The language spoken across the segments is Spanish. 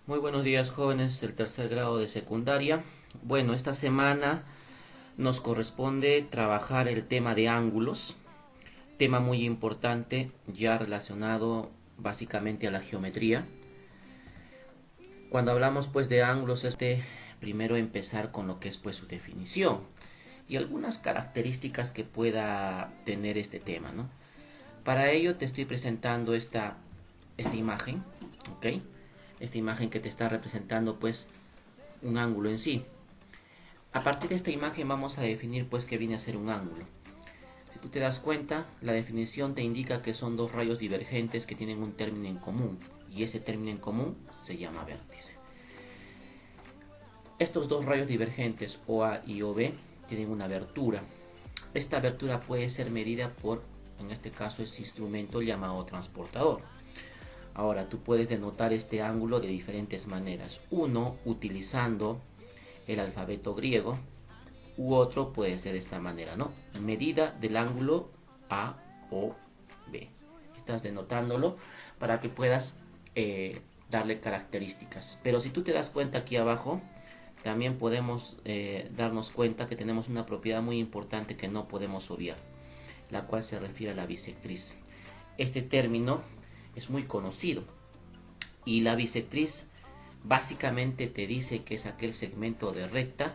Muy buenos días, jóvenes del tercer grado de secundaria. Bueno, esta semana nos corresponde trabajar el tema de ángulos, tema muy importante ya relacionado básicamente a la geometría. Cuando hablamos pues de ángulos primero empezar con lo que es pues su definición y algunas características que pueda tener este tema, ¿no? Para ello te estoy presentando esta imagen, ¿ok? Esta imagen que te está representando pues un ángulo en sí. A partir de esta imagen vamos a definir pues qué viene a ser un ángulo. Si tú te das cuenta, la definición te indica que son dos rayos divergentes que tienen un término en común, y ese término en común se llama vértice. Estos dos rayos divergentes, OA y OB, tienen una abertura. Esta abertura puede ser medida por, en este caso, ese instrumento llamado transportador. Ahora, tú puedes denotar este ángulo de diferentes maneras. Uno, utilizando el alfabeto griego, u otro puede ser de esta manera, ¿no? Medida del ángulo AOB. Estás denotándolo para que puedas darle características. Pero si tú te das cuenta aquí abajo, también podemos darnos cuenta que tenemos una propiedad muy importante que no podemos obviar, la cual se refiere a la bisectriz. Este término es muy conocido y la bisectriz básicamente te dice que es aquel segmento de recta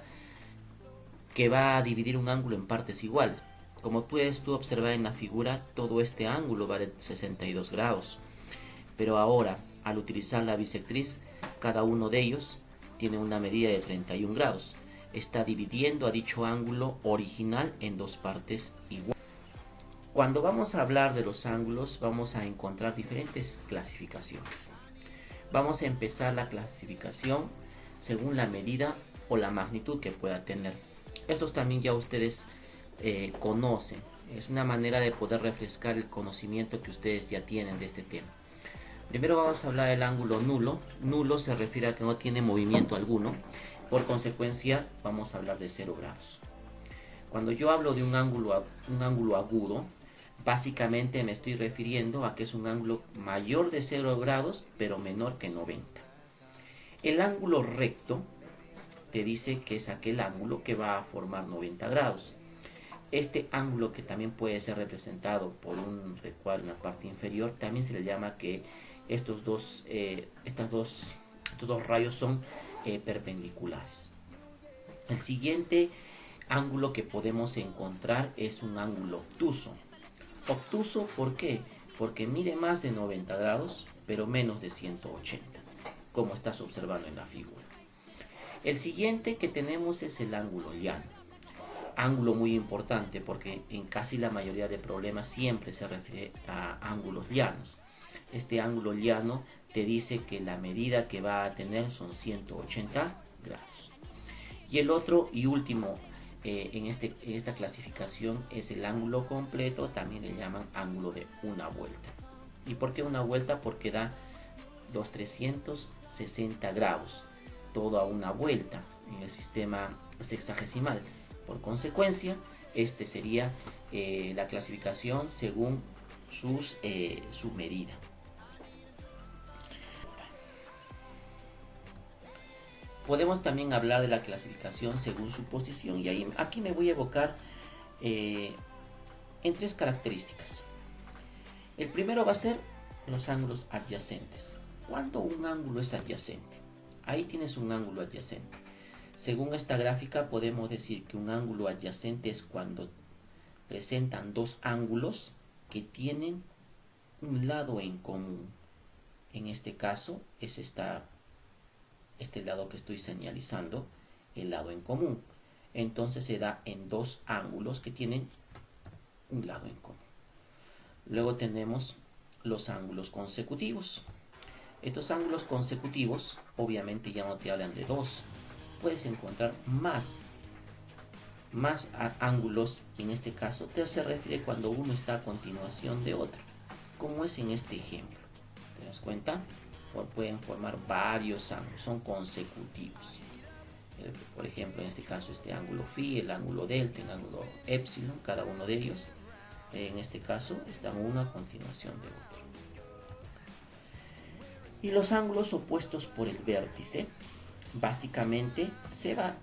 que va a dividir un ángulo en partes iguales. Como puedes tú observar en la figura, todo este ángulo vale 62 grados. Pero ahora, al utilizar la bisectriz, cada uno de ellos tiene una medida de 31 grados. Está dividiendo a dicho ángulo original en dos partes iguales. Cuando vamos a hablar de los ángulos, vamos a encontrar diferentes clasificaciones. Vamos a empezar la clasificación según la medida o la magnitud que pueda tener. Estos también ya ustedes conocen. Es una manera de poder refrescar el conocimiento que ustedes ya tienen de este tema. Primero vamos a hablar del ángulo nulo. Nulo se refiere a que no tiene movimiento alguno. Por consecuencia, vamos a hablar de 0 grados. Cuando yo hablo de un ángulo agudo, básicamente me estoy refiriendo a que es un ángulo mayor de 0 grados, pero menor que 90. El ángulo recto te dice que es aquel ángulo que va a formar 90 grados. Este ángulo, que también puede ser representado por un recuadro en la parte inferior, también se le llama que estos dos rayos son perpendiculares. El siguiente ángulo que podemos encontrar es un ángulo obtuso. Obtuso, ¿por qué? Porque mide más de 90 grados, pero menos de 180, como estás observando en la figura. El siguiente que tenemos es el ángulo llano. Ángulo muy importante porque en casi la mayoría de problemas siempre se refiere a ángulos llanos. Este ángulo llano te dice que la medida que va a tener son 180 grados. Y el otro y último en esta clasificación es el ángulo completo, también le llaman ángulo de una vuelta. ¿Y por qué una vuelta? Porque da los 360 grados, toda una vuelta en el sistema sexagesimal. Por consecuencia, este sería la clasificación según su medida. Podemos también hablar de la clasificación según su posición, y aquí me voy a evocar en tres características. El primero va a ser los ángulos adyacentes. ¿Cuándo un ángulo es adyacente? Ahí tienes un ángulo adyacente. Según esta gráfica podemos decir que un ángulo adyacente es cuando presentan dos ángulos que tienen un lado en común. En este caso es este lado que estoy señalizando, el lado en común. Entonces se da en dos ángulos que tienen un lado en común. Luego tenemos los ángulos consecutivos. Estos ángulos consecutivos obviamente ya no te hablan de dos. Puedes encontrar más ángulos, y en este caso se refiere cuando uno está a continuación de otro, como es en este ejemplo. ¿Te das cuenta? Pueden formar varios ángulos, son consecutivos. Por ejemplo, en este caso este ángulo phi, el ángulo delta, el ángulo epsilon, cada uno de ellos en este caso están uno a continuación de otro. Y los ángulos opuestos por el vértice, básicamente se va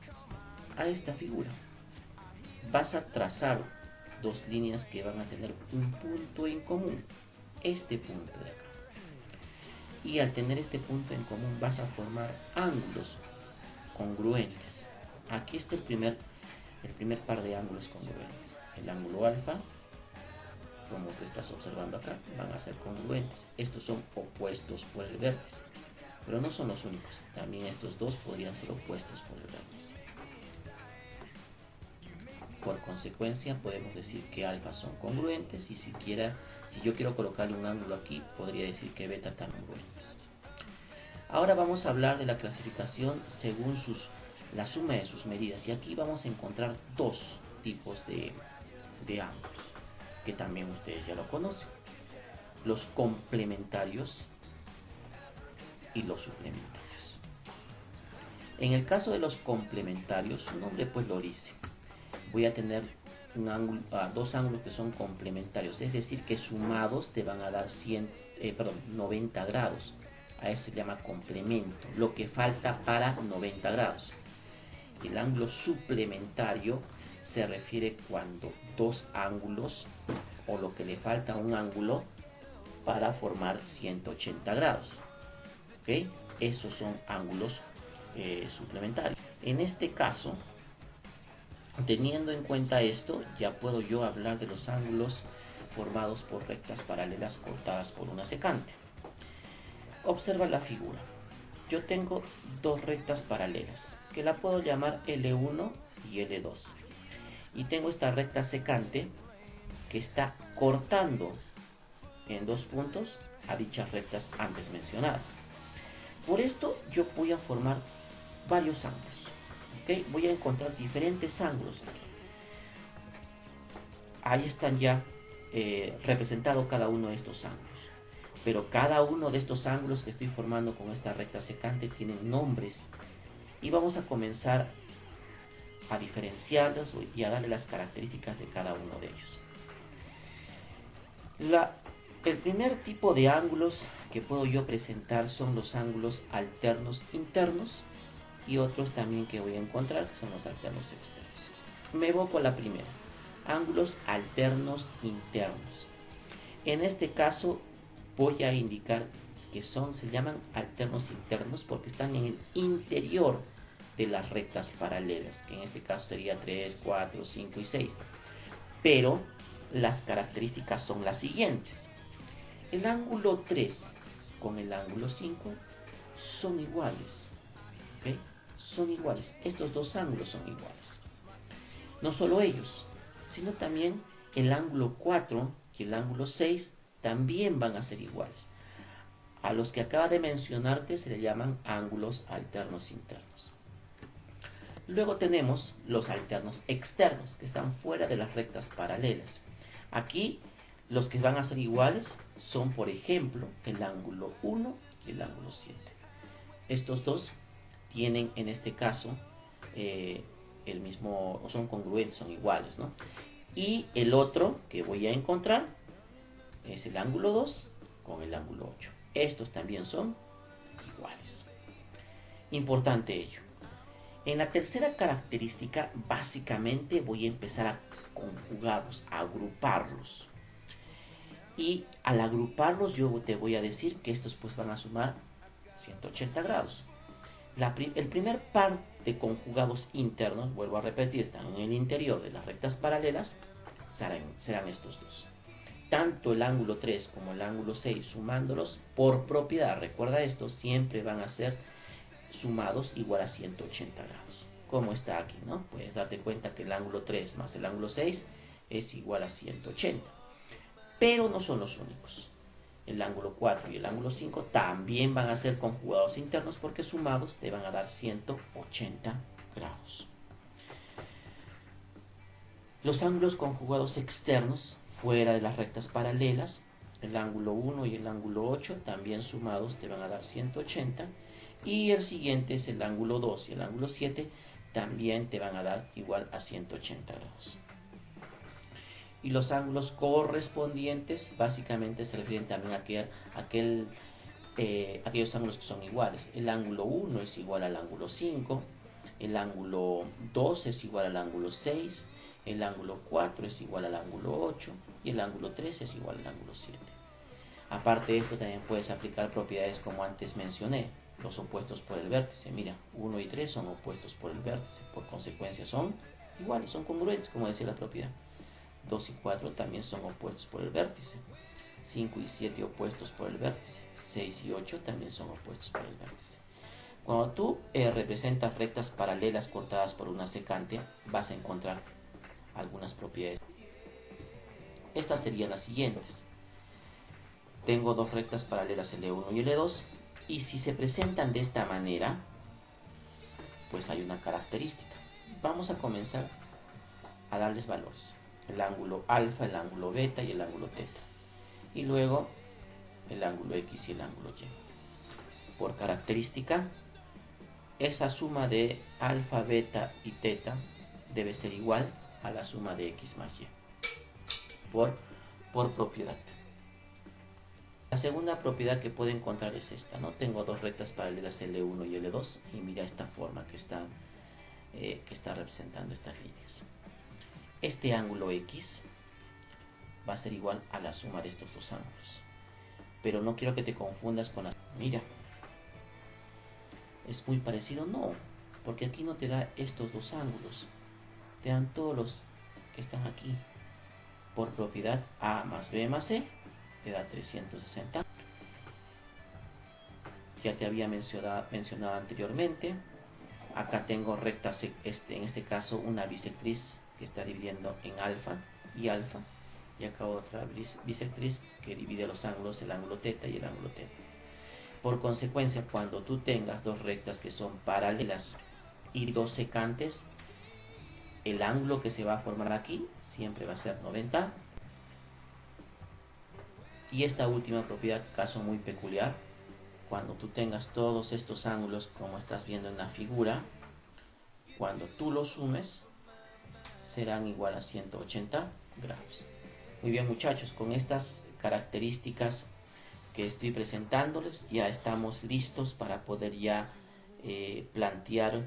a esta figura. Vas a trazar dos líneas que van a tener un punto en común, este punto de acá. Y al tener este punto en común vas a formar ángulos congruentes. Aquí está el primer par de ángulos congruentes. El ángulo alfa, como tú estás observando acá, van a ser congruentes. Estos son opuestos por el vértice, pero no son los únicos. También estos dos podrían ser opuestos por el vértice. Por consecuencia, podemos decir que alfa son congruentes y si yo quiero colocarle un ángulo aquí, podría decir que beta también congruentes. Ahora vamos a hablar de la clasificación según la suma de sus medidas. Y aquí vamos a encontrar dos tipos de ángulos, que también ustedes ya lo conocen. Los complementarios y los suplementarios. En el caso de los complementarios, su nombre pues lo dice. Voy a tener dos ángulos que son complementarios, es decir, que sumados te van a dar 90 grados. A eso se llama complemento, lo que falta para 90 grados. El ángulo suplementario se refiere cuando dos ángulos o lo que le falta a un ángulo para formar 180 grados. ¿Okay? Esos son ángulos suplementarios. En este caso, teniendo en cuenta esto, ya puedo yo hablar de los ángulos formados por rectas paralelas cortadas por una secante. Observa la figura. Yo tengo dos rectas paralelas, que la puedo llamar L1 y L2. Y tengo esta recta secante que está cortando en dos puntos a dichas rectas antes mencionadas. Por esto yo voy a formar varios ángulos. ¿Okay? Voy a encontrar diferentes ángulos aquí. Ahí están ya representados cada uno de estos ángulos. Pero cada uno de estos ángulos que estoy formando con esta recta secante tienen nombres. Y vamos a comenzar a diferenciarlos y a darle las características de cada uno de ellos. El primer tipo de ángulos que puedo yo presentar son los ángulos alternos internos y otros también que voy a encontrar que son los alternos externos. Me evoco a la primera, ángulos alternos internos. En este caso voy a indicar que se llaman alternos internos porque están en el interior de las rectas paralelas, que en este caso sería 3, 4, 5 y 6. Pero las características son las siguientes. El ángulo 3 con el ángulo 5 son iguales. ¿Okay? Son iguales. Estos dos ángulos son iguales. No solo ellos, sino también el ángulo 4 y el ángulo 6 también van a ser iguales. A los que acaba de mencionarte se le llaman ángulos alternos internos. Luego tenemos los alternos externos, que están fuera de las rectas paralelas. Aquí los que van a ser iguales son, por ejemplo, el ángulo 1 y el ángulo 7. Estos dos tienen en este caso el mismo, son congruentes, son iguales, ¿no? Y el otro que voy a encontrar es el ángulo 2 con el ángulo 8. Estos también son iguales. Importante ello. En la tercera característica, básicamente voy a empezar a conjugarlos, a agruparlos. Y al agruparlos yo te voy a decir que estos pues van a sumar 180 grados. El primer par de conjugados internos, vuelvo a repetir, están en el interior de las rectas paralelas, serán estos dos. Tanto el ángulo 3 como el ángulo 6 sumándolos por propiedad, recuerda esto, siempre van a ser sumados igual a 180 grados. Como está aquí, ¿no? Puedes darte cuenta que el ángulo 3 más el ángulo 6 es igual a 180. Pero no son los únicos. El ángulo 4 y el ángulo 5 también van a ser conjugados internos porque sumados te van a dar 180 grados. Los ángulos conjugados externos fuera de las rectas paralelas, el ángulo 1 y el ángulo 8 también sumados te van a dar 180 y el siguiente es el ángulo 2 y el ángulo 7 también te van a dar igual a 180 grados. Y los ángulos correspondientes básicamente se refieren también a aquel aquellos ángulos que son iguales. El ángulo 1 es igual al ángulo 5, el ángulo 2 es igual al ángulo 6, el ángulo 4 es igual al ángulo 8 y el ángulo 3 es igual al ángulo 7. Aparte de esto, también puedes aplicar propiedades como antes mencioné, los opuestos por el vértice. Mira, 1 y 3 son opuestos por el vértice, por consecuencia son iguales, son congruentes, como decía la propiedad. 2 y 4 también son opuestos por el vértice. 5 y 7 opuestos por el vértice. 6 y 8 también son opuestos por el vértice. Cuando tú representas rectas paralelas cortadas por una secante, vas a encontrar algunas propiedades. Estas serían las siguientes. Tengo dos rectas paralelas, L1 y L2, y si se presentan de esta manera, pues hay una característica. Vamos a comenzar a darles valores. El ángulo alfa, el ángulo beta y el ángulo teta. Y luego el ángulo X y el ángulo Y. Por característica, esa suma de alfa, beta y teta debe ser igual a la suma de X más Y. Por propiedad. La segunda propiedad que puedo encontrar es esta, ¿no? Tengo dos rectas paralelas L1 y L2 y mira esta forma que está representando estas líneas. Este ángulo X va a ser igual a la suma de estos dos ángulos. Pero no quiero que te confundas con la... Mira, ¿es muy parecido? No, porque aquí no te da estos dos ángulos. Te dan todos los que están aquí. Por propiedad, A más B más C te da 360. Ya te había mencionado anteriormente. Acá tengo rectas, en este caso una bisectriz que está dividiendo en alfa y alfa. Y acá otra bisectriz que divide los ángulos, el ángulo teta y el ángulo teta. Por consecuencia, cuando tú tengas dos rectas que son paralelas y dos secantes, el ángulo que se va a formar aquí siempre va a ser 90. Y esta última propiedad, caso muy peculiar, cuando tú tengas todos estos ángulos como estás viendo en la figura, cuando tú los sumes, serán igual a 180 grados. Muy bien, muchachos, con estas características que estoy presentándoles, ya estamos listos para poder ya plantear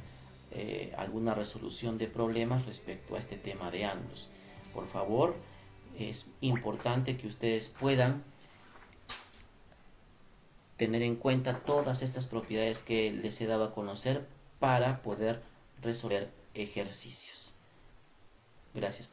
alguna resolución de problemas respecto a este tema de ángulos. Por favor, es importante que ustedes puedan tener en cuenta todas estas propiedades que les he dado a conocer para poder resolver ejercicios. Gracias.